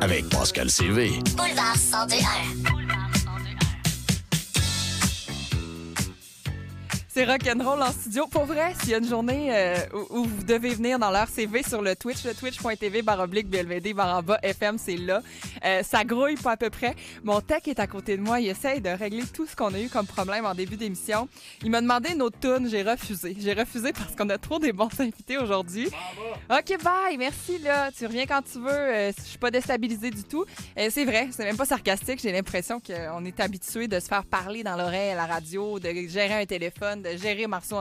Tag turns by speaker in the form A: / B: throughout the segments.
A: Avec Pascal CV.
B: Boulevard 102.1.
C: C'est rock'n'roll en studio. Pour vrai, s'il y a une journée où vous devez venir dans leur CV sur le twitch.tv/BLVD/FM, c'est là. Ça grouille pas à peu près. Mon tech est à côté de moi. Il essaye de régler tout ce qu'on a eu comme problème en début d'émission. Il m'a demandé une autre toune. J'ai refusé. J'ai refusé parce qu'on a trop des bons invités aujourd'hui. OK, bye. Merci, là. Tu reviens quand tu veux. Je suis pas déstabilisée du tout. C'est vrai. C'est même pas sarcastique. J'ai l'impression qu'on est habitué de se faire parler dans l'oreille à la radio, de gérer un téléphone, de gérer Marceau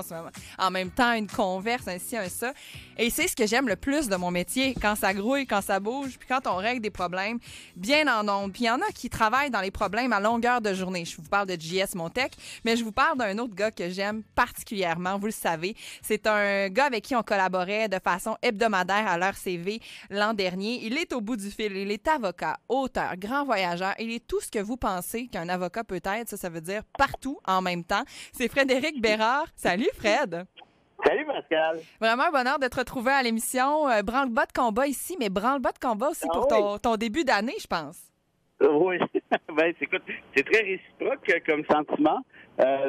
C: en même temps, une converse, ainsi, un ça. Et c'est ce que j'aime le plus de mon métier, quand ça grouille, quand ça bouge, puis quand on règle des problèmes bien en ondes. Puis il y en a qui travaillent dans les problèmes à longueur de journée. Je vous parle de JS Montec, mais je vous parle d'un autre gars que j'aime particulièrement, vous le savez. C'est un gars avec qui on collaborait de façon hebdomadaire à leur CV l'an dernier. Il est au bout du fil. Il est avocat, auteur, grand voyageur. Il est tout ce que vous pensez qu'un avocat peut être. Ça veut dire partout en même temps. C'est Frédéric Bérard. Salut, Fred.
D: Salut, Pascal.
C: Vraiment un bonheur de te retrouver à l'émission. Branle-bas de combat ici, mais branle-bas de combat aussi pour ton début d'année, je pense.
D: Oui. Ben, écoute, c'est très réciproque comme sentiment.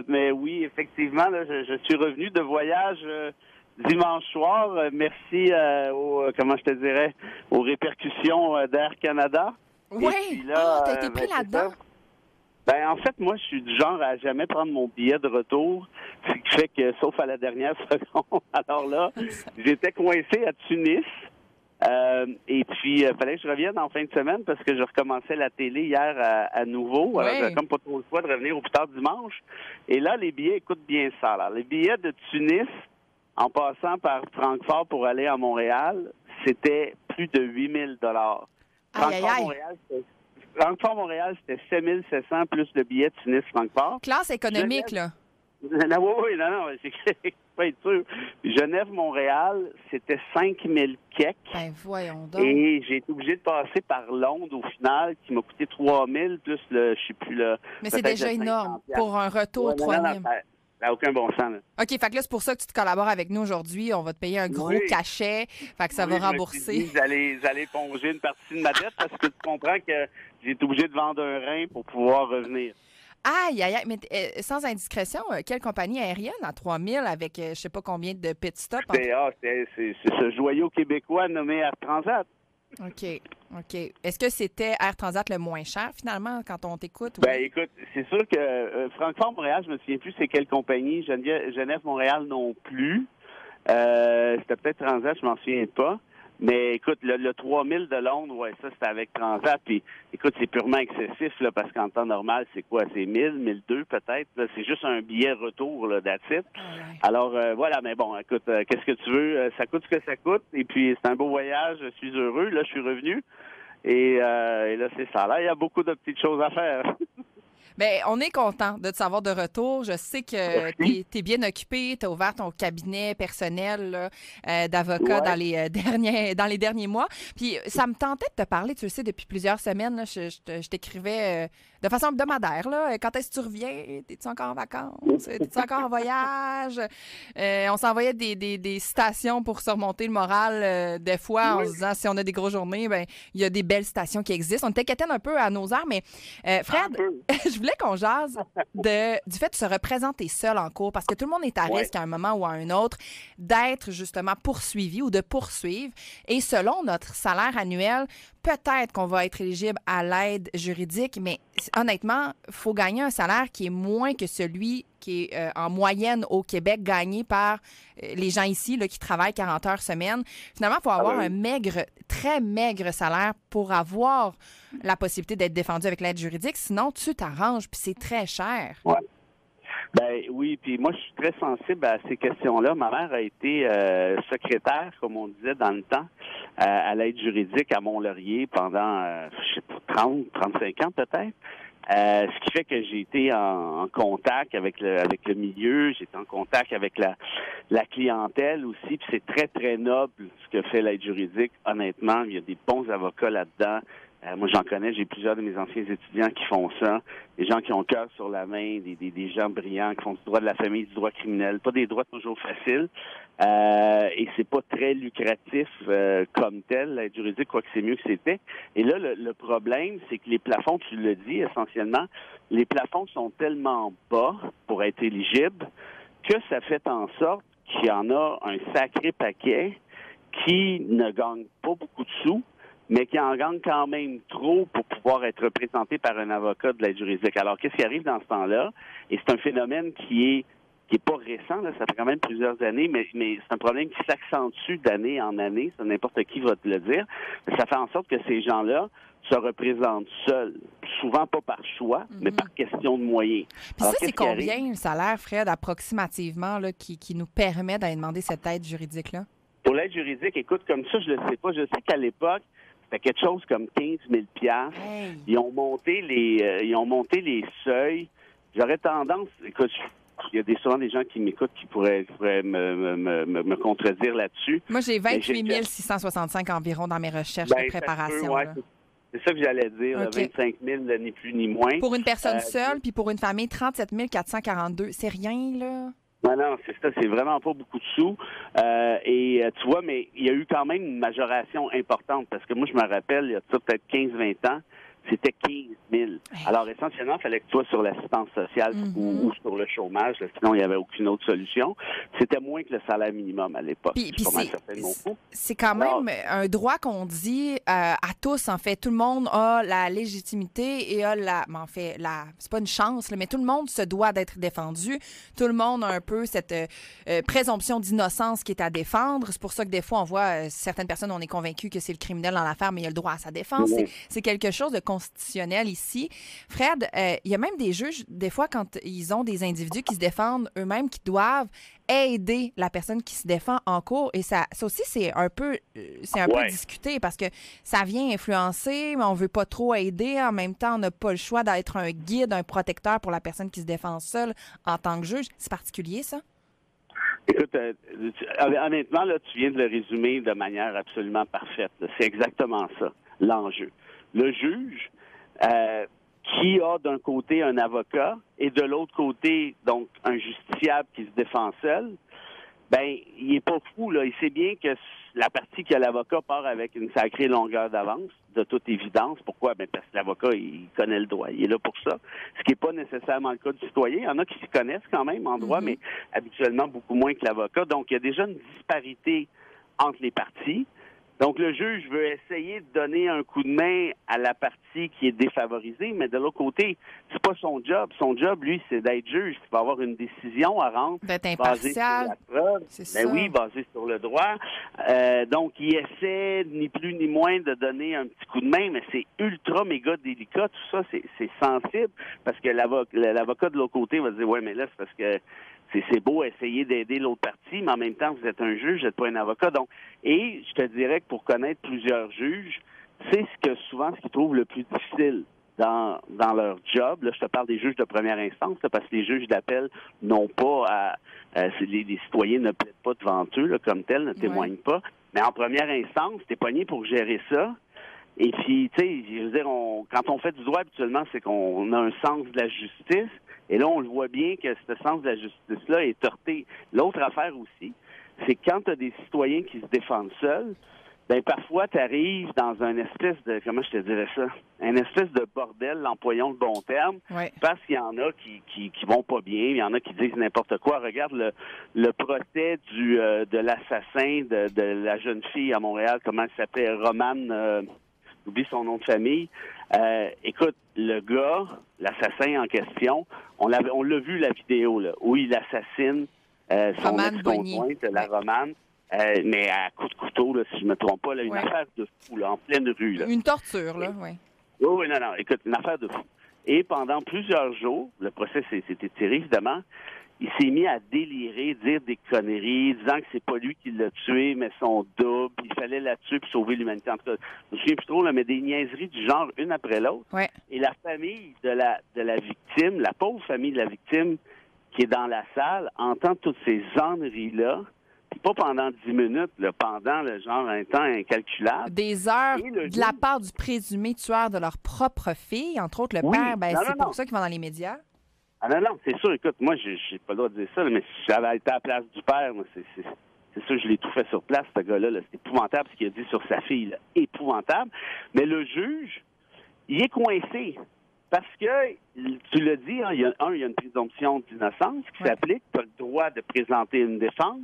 D: Mais oui, effectivement, là, je suis revenu de voyage dimanche soir. Merci aux répercussions d'Air Canada.
C: Oui. T'as été pris là-dedans?
D: Ben, en fait, moi, je suis du genre à jamais prendre mon billet de retour, ce qui fait que, sauf à la dernière seconde, alors là, j'étais coincé à Tunis, et puis, fallait que je revienne en fin de semaine parce que je recommençais la télé hier à nouveau, alors j'avais comme pas trop le choix de revenir au plus tard dimanche, et là, les billets, écoute bien ça, alors, les billets de Tunis, en passant par Francfort pour aller à Montréal, c'était plus de 8 000 Francfort-Montréal, c'était 7 700 plus le billet de Tunis-Francfort.
C: Classe économique, là.
D: Oui, non, c'est pas être sûr. Genève-Montréal, c'était 5 000 kek.
C: Ben, voyons donc.
D: Et j'ai été obligé de passer par Londres au final, qui m'a coûté 3 000 plus je sais plus là.
C: Mais c'est déjà énorme pour un retour 3 000.
D: Ça n'a aucun bon sens. Là.
C: OK, fait que là, c'est pour ça que tu te collabores avec nous aujourd'hui. On va te payer un gros cachet. Fait que ça va rembourser.
D: J'allais éponger une partie de ma dette parce que tu comprends que j'ai été obligé de vendre un rein pour pouvoir revenir.
C: Aïe, mais sans indiscrétion, quelle compagnie aérienne à 3 000 avec je sais pas combien de pit stops?
D: C'est ce joyau québécois nommé Air Transat.
C: OK. Est-ce que c'était Air Transat le moins cher, finalement, quand on t'écoute?
D: Ben, écoute, c'est sûr que Francfort-Montréal, je me souviens plus c'est quelle compagnie. Genève-Montréal non plus. C'était peut-être Transat, je m'en souviens pas. Mais écoute, le 3 000 de Londres, ouais, ça, c'était avec Transat. Puis, écoute, c'est purement excessif, là, parce qu'en temps normal, c'est quoi? C'est 1 000, 1 200 peut-être. Là, c'est juste un billet retour, là, that's it.
C: Ouais.
D: Alors, voilà, mais bon, écoute, qu'est-ce que tu veux? Ça coûte ce que ça coûte. Et puis, c'est un beau voyage. Je suis heureux. Là, je suis revenu. Et là, c'est ça. Là, il y a beaucoup de petites choses à faire.
C: Bien, on est content de te savoir de retour. Je sais que tu es bien occupé. Tu as ouvert ton cabinet personnel là, d'avocat dans les derniers mois. Puis ça me tentait de te parler, tu le sais, depuis plusieurs semaines. Là, je t'écrivais de façon hebdomadaire. Là, quand est-ce que tu reviens? Es-tu encore en vacances? Es-tu encore en voyage? On s'envoyait des citations pour surmonter le moral des fois en se disant si on a des grosses journées, ben il y a des belles citations qui existent. On était quétaine un peu à nos heures, mais Fred, je voulais qu'on jase du fait de se représenter seul en cours parce que tout le monde est à risque à un moment ou à un autre d'être justement poursuivi ou de poursuivre. Et selon notre salaire annuel, peut-être qu'on va être éligible à l'aide juridique, mais honnêtement, il faut gagner un salaire qui est moins que celui qui est en moyenne au Québec gagné par les gens ici là, qui travaillent 40 heures semaine. Finalement, il faut avoir un très maigre salaire pour avoir la possibilité d'être défendu avec l'aide juridique. Sinon, tu t'arranges, puis c'est très cher.
D: Ouais. Ben oui, puis moi, je suis très sensible à ces questions-là. Ma mère a été secrétaire, comme on disait dans le temps, à l'aide juridique à Mont-Laurier pendant, je sais pas, 35 ans peut-être. Ce qui fait que j'ai été en contact avec le milieu, j'ai été en contact avec la clientèle aussi, puis c'est très, très noble ce que fait l'aide juridique. Honnêtement, il y a des bons avocats là-dedans, Moi, j'en connais, j'ai plusieurs de mes anciens étudiants qui font ça, des gens qui ont le cœur sur la main, des gens brillants qui font du droit de la famille, du droit criminel, pas des droits toujours faciles, et c'est pas très lucratif comme tel, l'aide juridique, quoique c'est mieux que c'était. Et là, le problème, c'est que les plafonds, tu le dis essentiellement, les plafonds sont tellement bas pour être éligibles que ça fait en sorte qu'il y en a un sacré paquet qui ne gagne pas beaucoup de sous, mais qui en gagne quand même trop pour pouvoir être représenté par un avocat de l'aide juridique. Alors, qu'est-ce qui arrive dans ce temps-là? Et c'est un phénomène qui est pas récent, là, ça fait quand même plusieurs années, mais c'est un problème qui s'accentue d'année en année, ça n'importe qui va te le dire. Ça fait en sorte que ces gens-là se représentent seuls, souvent pas par choix, mais par question de moyens.
C: Puis ça, c'est combien le salaire, Fred, approximativement, là, qui nous permet d'aller demander cette aide juridique-là?
D: Pour l'aide juridique, écoute, comme ça, je le sais pas. Je sais qu'à l'époque, c'était quelque chose comme 15 000 $.
C: Hey.
D: Ils ont monté les seuils. J'aurais tendance, écoute, il y a souvent des gens qui m'écoutent qui pourraient me contredire là-dessus.
C: Moi, j'ai 28 665 environ dans mes recherches de préparation.
D: C'est ça que j'allais dire, okay. 25 000, ni plus ni moins.
C: Pour une personne seule, puis pour une famille, 37 442. C'est rien, là?
D: Non, c'est ça, c'est vraiment pas beaucoup de sous. Et tu vois, mais il y a eu quand même une majoration importante, parce que moi, je me rappelle, il y a ça peut-être 15-20 ans, c'était 15 000. Alors, essentiellement, il fallait que tu sois sur l'assistance sociale ou sur le chômage, sinon il n'y avait aucune autre solution. C'était moins que le salaire minimum à l'époque.
C: Puis c'est quand même un droit qu'on dit à tous, en fait. Tout le monde a la légitimité et a c'est pas une chance, là, mais tout le monde se doit d'être défendu. Tout le monde a un peu cette présomption d'innocence qui est à défendre. C'est pour ça que des fois, on voit certaines personnes, on est convaincu que c'est le criminel dans l'affaire, mais il a le droit à sa défense. C'est quelque chose de constitutionnel ici. Fred, il y a même des juges, des fois, quand ils ont des individus qui se défendent eux-mêmes, qui doivent aider la personne qui se défend en cours. Et ça aussi, c'est un peu discuté parce que ça vient influencer, mais on veut pas trop aider. En même temps, on n'a pas le choix d'être un guide, un protecteur pour la personne qui se défend seule en tant que juge. C'est particulier, ça?
D: Écoute, honnêtement, là, tu viens de le résumer de manière absolument parfaite. C'est exactement ça, l'enjeu. Le juge qui a d'un côté un avocat et de l'autre côté, donc, un justiciable qui se défend seul, ben, il est pas fou, là. Il sait bien que la partie qui a l'avocat part avec une sacrée longueur d'avance, de toute évidence. Pourquoi? Ben, parce que l'avocat, il connaît le droit. Il est là pour ça. Ce qui n'est pas nécessairement le cas du citoyen. Il y en a qui s'y connaissent quand même en droit, mais habituellement beaucoup moins que l'avocat. Donc, il y a déjà une disparité entre les parties. Donc, le juge veut essayer de donner un coup de main à la partie qui est défavorisée, mais de l'autre côté, c'est pas son job. Son job, lui, c'est d'être juge. Il va avoir une décision à rendre.
C: D'être impartial.
D: Basée sur la preuve.
C: C'est
D: oui, basée sur le droit. Donc, il essaie, ni plus ni moins, de donner un petit coup de main, mais c'est ultra méga délicat. Tout ça, c'est sensible, parce que l'avocat de l'autre côté va dire, ouais, mais là, c'est parce que c'est beau essayer d'aider l'autre partie, mais en même temps, vous êtes un juge, vous n'êtes pas un avocat. Donc, et je te dirais que pour connaître plusieurs juges, c'est ce qu'ils trouvent le plus difficile dans leur job. Là, je te parle des juges de première instance, là, parce que les juges d'appel n'ont pas les citoyens ne plaident pas devant eux, là, comme tels, ne témoignent pas. Mais en première instance, t'es pogné pour gérer ça. Et puis, tu sais, je veux dire, quand on fait du droit, habituellement, c'est qu'on a un sens de la justice. Et là, on le voit bien que ce sens de la justice-là est heurté. L'autre affaire aussi, c'est que quand tu as des citoyens qui se défendent seuls, ben parfois, tu arrives dans un espèce de, comment je te dirais ça, un espèce de bordel, employons le bon terme, parce qu'il y en a qui vont pas bien, il y en a qui disent n'importe quoi. Regarde le procès de l'assassin de la jeune fille à Montréal, comment elle s'appelait, Romane... j'oublie son nom de famille. Écoute, le gars, l'assassin en question, on l'a vu la vidéo là, où il assassine son ex-conjointe, la Romane, mais à coups de couteau, là, si je me trompe pas, là, une affaire de fou, là, en pleine rue. Là.
C: Une torture, là, oui.
D: Oui, non, écoute, une affaire de fou. Et pendant plusieurs jours, le procès s'est étiré, évidemment, il s'est mis à délirer, dire des conneries, disant que c'est pas lui qui l'a tué, mais son double, il fallait la tuer pour sauver l'humanité. En tout cas, je me souviens plus trop, là, mais des niaiseries du genre, une après l'autre.
C: Ouais.
D: Et la famille de la victime, la pauvre famille de la victime qui est dans la salle, entend toutes ces âneries-là, puis pas pendant 10 minutes, là, pendant le genre un temps incalculable.
C: Des heures de la part du présumé tueur de leur propre fille, entre autres le père, c'est pour ça qu'ils vont dans les médias.
D: Ah non, c'est sûr, écoute, moi, j'ai pas le droit de dire ça, mais si j'avais été à la place du père, moi, c'est sûr, je l'ai tout fait sur place, ce gars-là. Là, c'est épouvantable ce qu'il a dit sur sa fille, là. Épouvantable. Mais le juge, il est coincé. Parce que, tu l'as dit, hein, il y a une présomption d'innocence qui s'applique. Tu as le droit de présenter une défense.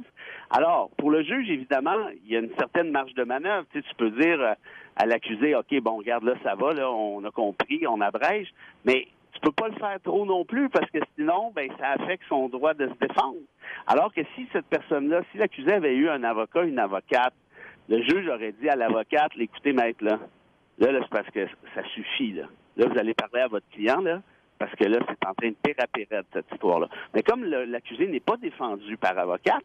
D: Alors, pour le juge, évidemment, il y a une certaine marge de manœuvre. Tu peux dire à l'accusé, OK, bon, regarde, là, ça va, là, on a compris, on abrège. Mais tu peux pas le faire trop non plus parce que sinon, ça affecte son droit de se défendre. Alors que si cette personne-là, si l'accusé avait eu un avocat, une avocate, le juge aurait dit à l'avocate, écoutez, maître, là, c'est parce que ça suffit, là. Là, vous allez parler à votre client, là, parce que là, c'est en train de pérer cette histoire-là. Mais comme l'accusé n'est pas défendu par avocate,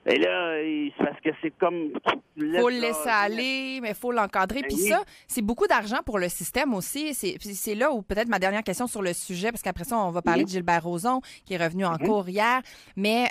D: et là, c'est parce que c'est comme...
C: Faut le laisser aller, mais il faut l'encadrer. Puis ça, c'est beaucoup d'argent pour le système aussi. C'est là où peut-être ma dernière question sur le sujet, parce qu'après ça, on va parler de Gilbert Rozon, qui est revenu en cours hier. Mais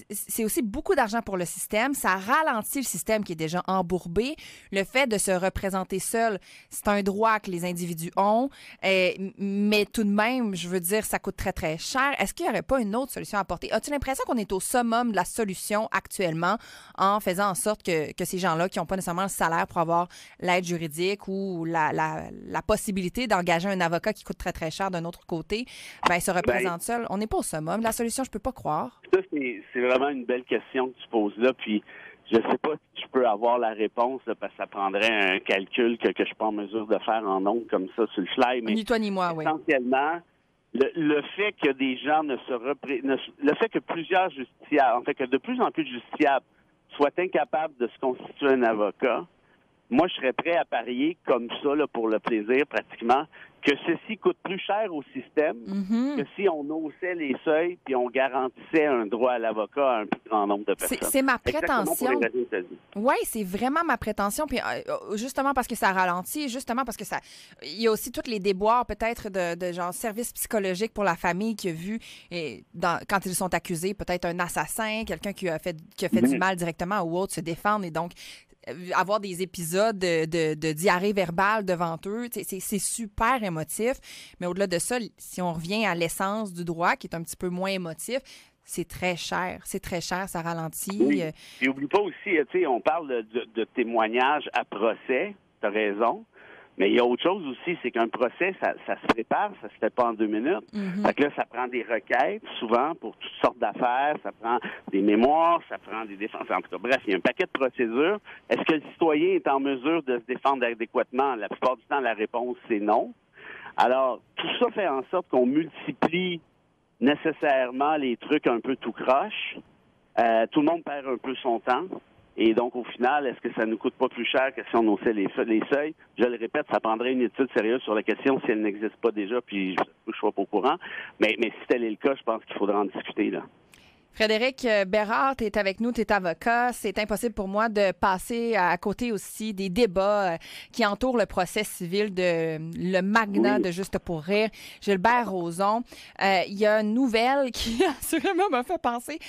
C: c'est aussi beaucoup d'argent pour le système. Ça ralentit le système qui est déjà embourbé. Le fait de se représenter seul, c'est un droit que les individus ont. Mais tout de même, je veux dire, ça coûte très, très cher. Est-ce qu'il n'y aurait pas une autre solution à apporter? As-tu l'impression qu'on est au summum de la solution actuellement en faisant en sorte que ces gens-là qui n'ont pas nécessairement le salaire pour avoir l'aide juridique ou la possibilité d'engager un avocat qui coûte très, très cher d'un autre côté, se représentent seuls? On n'est pas au summum. La solution, je peux pas croire.
D: Ça, c'est vraiment une belle question que tu poses là. Puis, je sais pas si je peux avoir la réponse là, parce que ça prendrait un calcul que je suis pas en mesure de faire en ondes comme ça sur le fly. Mais
C: ni toi ni moi, oui.
D: Essentiellement, le fait que des gens le fait que plusieurs justiciables, en fait que de plus en plus de justiciables soient incapables de se constituer un avocat, moi je serais prêt à parier comme ça là, pour le plaisir pratiquement que ceci coûte plus cher au système que si on haussait les seuils puis on garantissait un droit à l'avocat à un plus grand nombre de personnes.
C: C'est ma prétention. Oui, c'est vraiment ma prétention. Puis justement parce que ça ralentit, justement parce que ça... Il y a aussi tous les déboires peut-être de genre service psychologique pour la famille qui a vu, quand ils sont accusés, peut-être un assassin, quelqu'un qui a fait du mal directement ou autre, se défendre et donc avoir des épisodes de diarrhée verbale devant eux, c'est super émotif. Mais au-delà de ça, si on revient à l'essence du droit, qui est un petit peu moins émotif, c'est très cher. C'est très cher, ça ralentit.
D: Oui. Et oublie pas aussi, on parle de témoignages à procès, tu as raison. Mais il y a autre chose aussi, c'est qu'un procès, ça se prépare, ça se fait pas en 2 minutes. Fait que là, ça prend des requêtes, souvent, pour toutes sortes d'affaires. Ça prend des mémoires, ça prend des défenses. En tout cas, bref, il y a un paquet de procédures. Est-ce que le citoyen est en mesure de se défendre adéquatement? La plupart du temps, la réponse, c'est non. Alors, tout ça fait en sorte qu'on multiplie nécessairement les trucs un peu tout croche. Tout le monde perd un peu son temps. Et donc, au final, est-ce que ça nous coûte pas plus cher que si on haussait les seuils? Je le répète, ça prendrait une étude sérieuse sur la question si elle n'existe pas déjà, puis je ne suis pas au courant. Mais si tel est le cas, je pense qu'il faudra en discuter, là.
C: Frédéric Bérard, tu es avec nous, tu es avocat. C'est impossible pour moi de passer à côté aussi des débats qui entourent le procès civil de le magnat de Juste pour rire, Gilbert Rozon. Il y a une nouvelle qui assurément m'a fait penser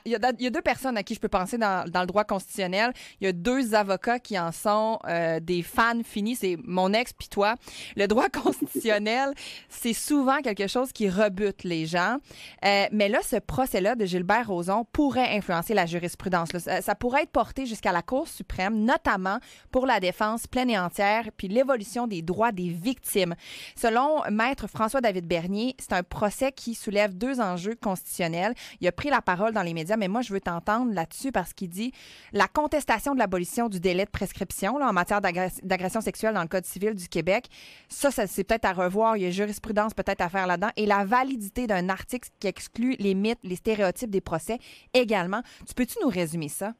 C: il y a 2 personnes à qui je peux penser dans le droit constitutionnel. Il y a 2 avocats qui en sont des fans finis. C'est mon ex puis toi. Le droit constitutionnel, c'est souvent quelque chose qui rebute les gens. Mais là, ce procès-là de Gilbert Rozon pourrait influencer la jurisprudence. Ça pourrait être porté jusqu'à la Cour suprême, notamment pour la défense pleine et entière puis l'évolution des droits des victimes. Selon Maître François-David Bernier, c'est un procès qui soulève 2 enjeux constitutionnels. Il a pris la parole dans les médias, mais moi, je veux t'entendre là-dessus parce qu'il dit la contestation de l'abolition du délai de prescription là, en matière d'agression sexuelle dans le Code civil du Québec. Ça c'est peut-être à revoir. Il y a jurisprudence peut-être à faire là-dedans. Et la validité d'un article qui exclut les mythes, les stéréotypes des procès également. Peux-tu nous résumer ça?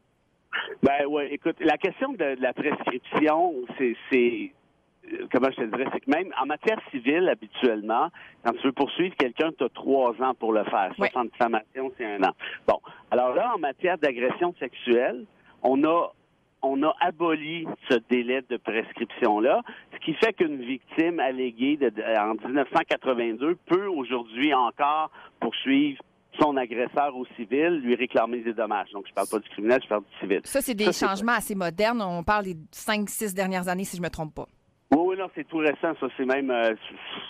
D: Ben oui, écoute, la question de la prescription, c'est comment je te dirais, c'est que même en matière civile, habituellement, quand tu veux poursuivre quelqu'un, tu as 3 ans pour le faire.
C: Oui.
D: Sauf en diffamation, c'est 1 an. Bon, alors là, en matière d'agression sexuelle, on a aboli ce délai de prescription-là, ce qui fait qu'une victime alléguée en 1982 peut aujourd'hui encore poursuivre son agresseur au civil, lui réclamer des dommages. Donc, je parle pas du criminel, je parle du civil.
C: Ça, c'est des changements assez modernes. On parle des 5-6 dernières années, si je me trompe pas.
D: Oui, non, c'est tout récent. Ça, c'est même,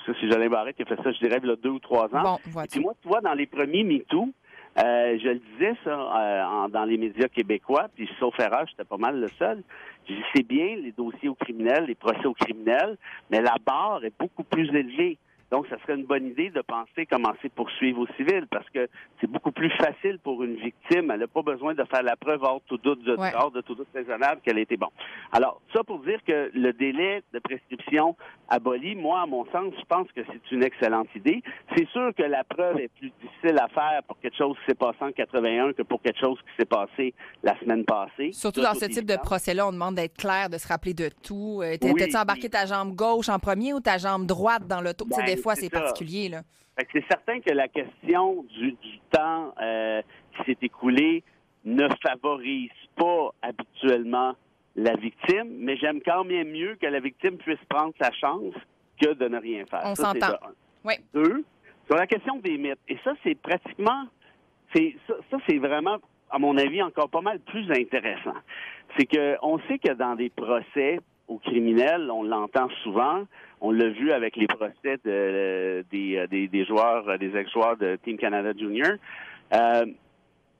D: c'est Jolin Barrette qui a fait ça, je dirais, il y a 2 ou 3 ans.
C: Bon,
D: Et puis moi, tu vois, dans les premiers MeToo, je le disais, ça, dans les médias québécois, puis sauf erreur, j'étais pas mal le seul. Je dis, c'est bien les dossiers aux criminels, les procès aux criminels, mais la barre est beaucoup plus élevée. Donc, ça serait une bonne idée de penser commencer poursuivre au civil parce que c'est beaucoup plus facile pour une victime. Elle n'a pas besoin de faire la preuve hors tout doute raisonnable qu'elle a été bon. Alors, ça pour dire que le délai de prescription aboli, moi, à mon sens, je pense que c'est une excellente idée. C'est sûr que la preuve est plus difficile à faire pour quelque chose qui s'est passé en 81 que pour quelque chose qui s'est passé la semaine passée.
C: Surtout dans ce type de procès-là, on demande d'être clair, de se rappeler de tout. T'as-tu embarqué ta jambe gauche en premier ou ta jambe droite dans l'auto? Des fois, c'est particulier, là.
D: C'est certain que la question du temps qui s'est écoulé ne favorise pas habituellement la victime, mais j'aime quand même mieux que la victime puisse prendre sa chance que de ne rien faire.
C: On s'entend. Oui.
D: 2, sur la question des mythes. Et ça, c'est pratiquement... c'est vraiment, à mon avis, encore pas mal plus intéressant. C'est que on sait que dans des procès aux criminels, on l'entend souvent. On l'a vu avec les procès des joueurs, des ex-joueurs de Team Canada Junior.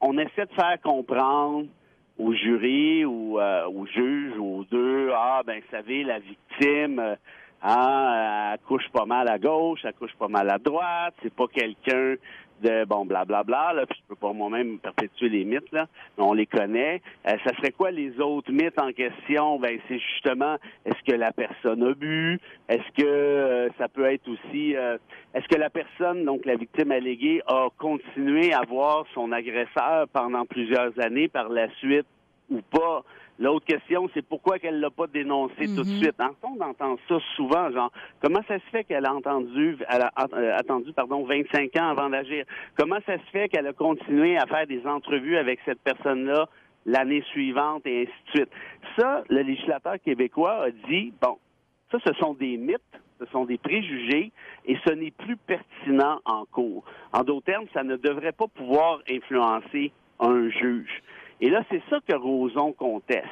D: On essaie de faire comprendre au jury ou aux juges ou aux deux, vous savez, la victime, elle couche pas mal à gauche, elle couche pas mal à droite, c'est pas quelqu'un de blablabla, là, puis je peux pas moi-même perpétuer les mythes, là, mais on les connaît. Ça serait quoi les autres mythes en question? C'est justement, est-ce que la personne a bu? Est-ce que ça peut être aussi, est-ce que la personne, donc la victime alléguée, a continué à voir son agresseur pendant plusieurs années par la suite ou pas? L'autre question, c'est pourquoi qu'elle l'a pas dénoncé tout de suite. On entend ça souvent, genre, comment ça se fait qu'elle a attendu 25 ans avant d'agir? Comment ça se fait qu'elle a continué à faire des entrevues avec cette personne-là l'année suivante et ainsi de suite? Ça, le législateur québécois a dit, ça, ce sont des mythes, ce sont des préjugés et ce n'est plus pertinent en cours. En d'autres termes, ça ne devrait pas pouvoir influencer un juge. Et là, c'est ça que Roson conteste,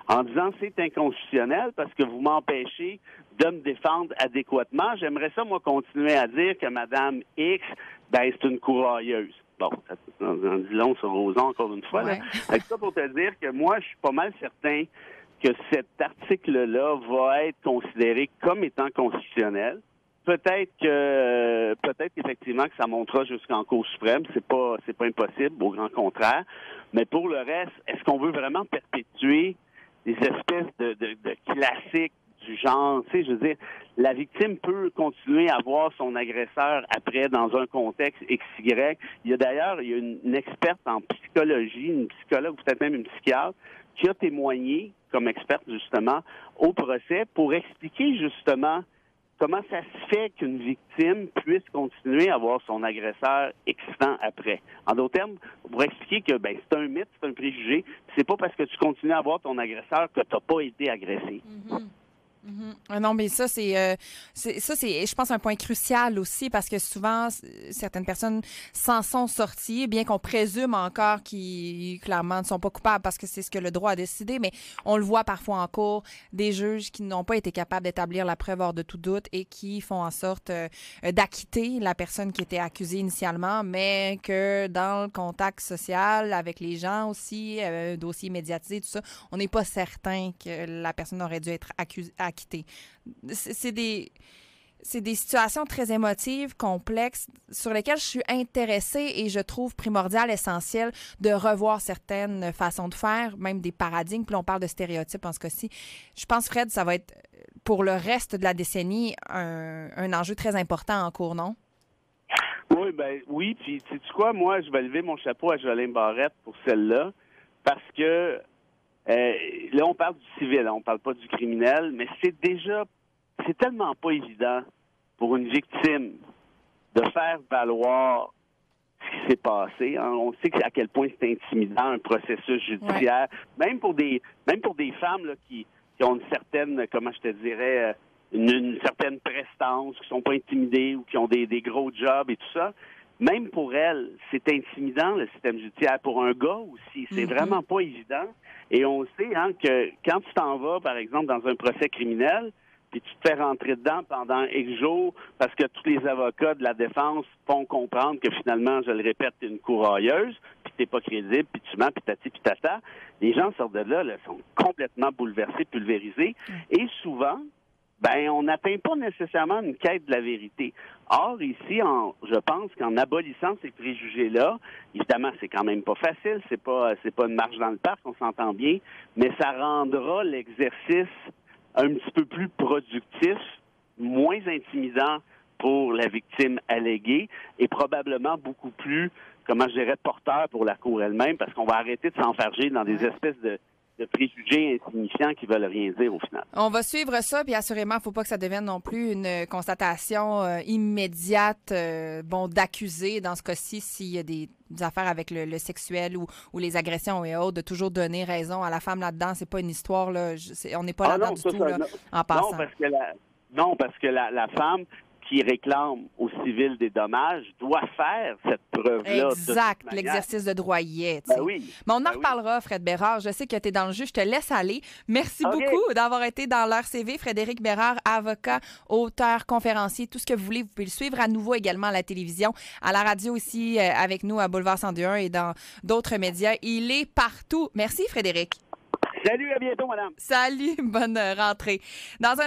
D: en disant c'est inconstitutionnel parce que vous m'empêchez de me défendre adéquatement. J'aimerais ça, moi, continuer à dire que Mme X, c'est une courailleuse. Bon, ça en dit long sur Roson, encore une fois.
C: Ouais.
D: C'est ça pour te dire que moi, je suis pas mal certain que cet article-là va être considéré comme étant constitutionnel. Peut-être effectivement que ça montera jusqu'en Cour suprême, c'est pas impossible, au grand contraire. Mais pour le reste, est-ce qu'on veut vraiment perpétuer des espèces de classiques du genre, tu sais, je veux dire, la victime peut continuer à voir son agresseur après dans un contexte XY. Il y a une experte en psychologie, une psychologue, peut-être même une psychiatre, qui a témoigné comme experte justement au procès pour expliquer justement comment ça se fait qu'une victime puisse continuer à voir son agresseur excitant après. En d'autres termes, pour expliquer que c'est un mythe, c'est un préjugé, c'est pas parce que tu continues à voir ton agresseur que tu n'as pas été agressé.
C: Non, mais ça, c'est, je pense, un point crucial aussi parce que souvent, certaines personnes s'en sont sorties, bien qu'on présume encore qu'ils, clairement, ne sont pas coupables parce que c'est ce que le droit a décidé, mais on le voit parfois en cours, des juges qui n'ont pas été capables d'établir la preuve hors de tout doute et qui font en sorte d'acquitter la personne qui était accusée initialement, mais que dans le contact social avec les gens aussi, dossier médiatisé, tout ça, on n'est pas certain que la personne aurait dû être acquitté. C'est des situations très émotives, complexes, sur lesquelles je suis intéressée et je trouve primordial, essentiel de revoir certaines façons de faire, même des paradigmes. Puis là, on parle de stéréotypes en ce cas-ci. Je pense, Fred, ça va être, pour le reste de la décennie, un enjeu très important en cours, non?
D: Oui, puis sais-tu quoi? Moi, je vais lever mon chapeau à Jolin Barrette pour celle-là, parce que là, on parle du civil, on parle pas du criminel, mais c'est tellement pas évident pour une victime de faire valoir ce qui s'est passé. Hein. On sait à quel point c'est intimidant, un processus judiciaire, même pour des femmes là, qui ont une certaine, comment je te dirais, une certaine prestance, qui sont pas intimidées ou qui ont des gros jobs et tout ça. même pour elle, c'est intimidant, le système judiciaire. Pour un gars aussi, c'est vraiment pas évident. Et on sait que quand tu t'en vas, par exemple, dans un procès criminel, puis tu te fais rentrer dedans pendant X jours parce que tous les avocats de la défense font comprendre que finalement, je le répète, t'es une courailleuse, puis t'es pas crédible, puis tu mens, puis tati, puis tata. Les gens sortent de là, sont complètement bouleversés, pulvérisés. Et souvent, on n'atteint pas nécessairement une quête de la vérité. Or, ici, je pense qu'en abolissant ces préjugés-là, évidemment, c'est quand même pas facile, c'est pas une marche dans le parc, on s'entend bien, mais ça rendra l'exercice un petit peu plus productif, moins intimidant pour la victime alléguée et probablement beaucoup plus, porteur pour la cour elle-même, parce qu'on va arrêter de s'enfarger dans des espèces de préjugés insignifiants qui veulent rien dire au final.
C: On va suivre ça, puis assurément, il ne faut pas que ça devienne non plus une constatation immédiate, d'accusé dans ce cas-ci, s'il y a des affaires avec le sexuel ou les agressions et autres, de toujours donner raison à la femme là-dedans. C'est pas une histoire, là. On n'est pas là-dedans du tout, là, en passant.
D: Non, parce que la femme qui réclame au civil des dommages doit faire cette preuve-là.
C: Exact, l'exercice de droit-est.
D: Oui.
C: Mais on en reparlera, Fred Bérard. Je sais que tu es dans le jeu, je te laisse aller. Merci beaucoup d'avoir été dans l'heure CV. Frédéric Bérard, avocat, auteur, conférencier, tout ce que vous voulez. Vous pouvez le suivre à nouveau également à la télévision, à la radio aussi, avec nous à Boulevard 102.1 et dans d'autres médias. Il est partout. Merci, Frédéric.
D: Salut, à bientôt, madame.
C: Salut, bonne rentrée. Dans un